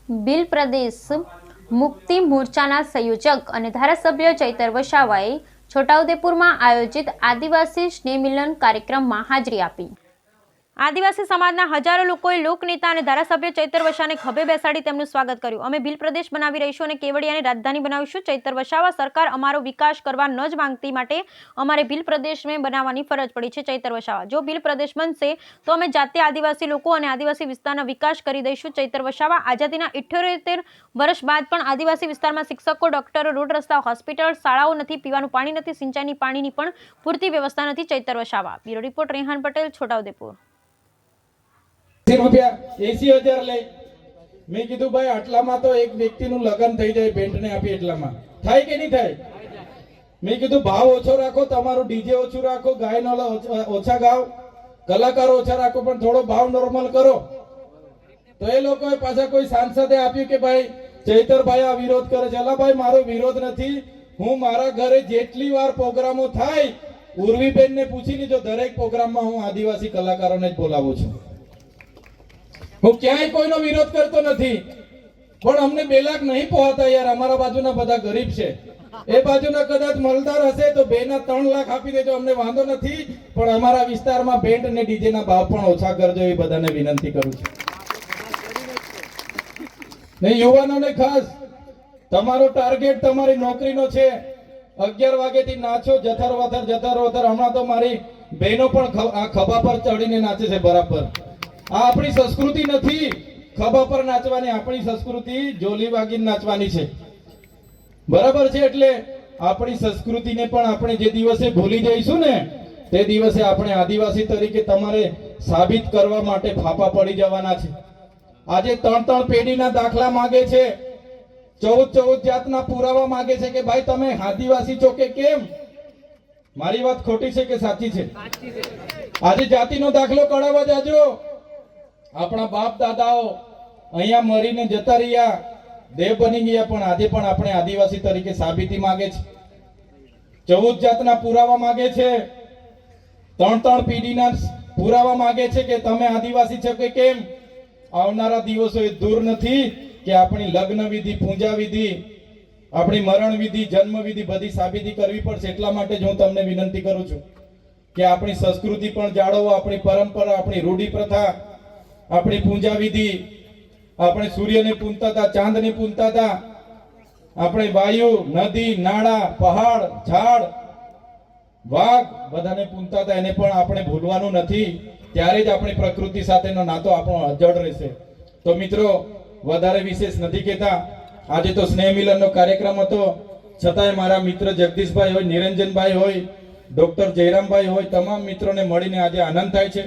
ભીલ પ્રદેશ મુક્તિ મોરચાના સંયોજક અને ધારાસભ્ય ચૈતર વસાવાએ છોટાઉદેપુરમાં આયોજિત આદિવાસી સ્નેહ મિલન કાર્યક્રમમાં હાજરી આપી। આદિવાસી સમાજના હજારો લોકોએ લોકનેતા અને ધારાસભ્ય ચૈતર વસાવાને ખભે બેસાડી તેમનું સ્વાગત કર્યું। અમે ભીલ પ્રદેશ બનાવી રહીશું અને કેવડિયાને રાજધાની બનાવીશું। ચૈતર વસાવા સરકાર અમારો વિકાસ કરવા ન જ માંગતી માટે અમારે ભીલ પ્રદેશને બનાવવાની ફરજ પડી છે। ચૈતર વસાવા, જો ભીલ પ્રદેશ બનશે તો અમે જાતે આદિવાસી લોકો અને આદિવાસી વિસ્તારનો વિકાસ કરી દઈશું। ચૈતર વસાવા, આઝાદીના 78 વર્ષ બાદ પણ આદિવાસી વિસ્તારમાં શિક્ષકો, ડોક્ટરો, રોડ રસ્તા, હોસ્પિટલ, શાળાઓ નથી, પીવાનું પાણી નથી, સિંચાઈની પાણીની પણ પૂરતી વ્યવસ્થા નથી। ચૈતર વસાવા। Bureau report, Rehan Patel, Chhotaudepur. રૂપિયા 80,000 લે। મેં કીધું ભાઈ આટલામાં તો એક વ્યક્તિનું લગ્ન થઈ જાય, બેન્ટને આપી એટલામાં થાય કે નહીં થાય? મેં કીધું ભાવ ઓછો રાખો, તમારું ડીજે ઓછું રાખો, ગાયનો ઓછા ગાવ, કલાકારો ઓછા રાખો, પણ થોડો ભાવ નોર્મલ કરો। તો એ લોકોએ પાછા કોઈ સાંસદે આપ્યું કે ભાઈ ચૈતરભાઈ આ વિરોધ કરે છે। અલા ભાઈ, મારો વિરોધ નથી। હું મારા ઘરે જેટલી વાર પ્રોગ્રામો થાય, ઉર્વીબેનને પૂછી લેજો, દરેક પ્રોગ્રામમાં હું આદિવાસી કલાકારોને જ બોલાવું છું। હું ક્યાંય કોઈનો વિરોધ કરતો નથી, પણ અમને 2 લાખ નહીં પહોંચતા યાર। અમારા બાજુના બધા ગરીબ છે, એ બાજુના કદાચ મલદાર હશે તો 2 ના 3 લાખ આપી દેજો, અમને વાંધો નથી, પણ અમારા વિસ્તારમાં બેન્ડ અને ડીજે ના ભાવ પણ ઓછા કરજો, એ બધાને વિનંતી કરું છું। ને યુવાનોને ખાસ, તમારો ટાર્ગેટ તમારી નોકરીનો છે। 11 વાગેથી નાચો, જથર વથર। હમણાં તો મારી બહેનો પણ આ ખભા પર ચડીને નાચે છે બરાબર। આ આપણી સંસ્કૃતિ નથી ખભા પર નાચવાની, આપણી સંસ્કૃતિ જોલી વાગીને નાચવાની છે, બરાબર છે? એટલે આપણી સંસ્કૃતિને પણ આપણે જે દિવસે ભૂલી જઈશું ને, તે દિવસે આપણે આદિવાસી તરીકે તમારે સાબિત કરવા માટે ફાફા પડી જવાના છે। આજે 3 પેઢીના દાખલા માંગે છે, 14 જાતના પુરાવા માંગે છે કે ભાઈ તમે આદિવાસી છો કે કેમ। મારી વાત ખોટી છે કે સાચી છે? આજે જાતિનો દાખલો કઢાવવા જાજો। આપણા બાપ દાદાઓ અહીંયા મરીને જતા રહ્યા, દેવ બની ગયા, પણ આજે પણ આપણે આદિવાસી તરીકે સાબિતી માંગે છે। 14 જાતના પુરાવા માંગે છે, 3 પેઢીના પુરાવા માંગે છે કે તમે આદિવાસી છો કે કેમ। આવનારા દિવસો એ દૂર નથી કે આપણી લગ્ન વિધિ, પૂજા વિધિ, આપણી મરણ વિધિ, જન્મ વિધિ બધી સાબિતી કરવી પડશે। એટલા માટે જ હું તમને વિનંતી કરું છું કે આપણી સંસ્કૃતિ પણ જાળવો, આપણી પરંપરા, આપણી રૂઢી પ્રથા, આપણી પૂજા વિધિ। આપણે સૂર્યને પૂજતા હતા, ચાંદને પૂજતા હતા, આપણે વાયુ, નદી, નાળા, પહાડ, ઝાડ, વાઘ બધાને પૂજતા હતા, એને પણ આપણે ભૂલવાનું નથી। ત્યારે જ આપણી પ્રકૃતિ સાથેનો નાતો આપણો અજડ રહેશે। તો મિત્રો, વધારે વિશેષ નથી કહેતા। આજે તો સ્નેહ મિલનનો કાર્યક્રમ હતો, છતાંય મારા મિત્ર જગદીશભાઈ હોય, નિરંજનભાઈ હોય, ડોક્ટર જયરામભાઈ હોય, તમામ મિત્રોને મળીને આજે આનંદ થાય છે।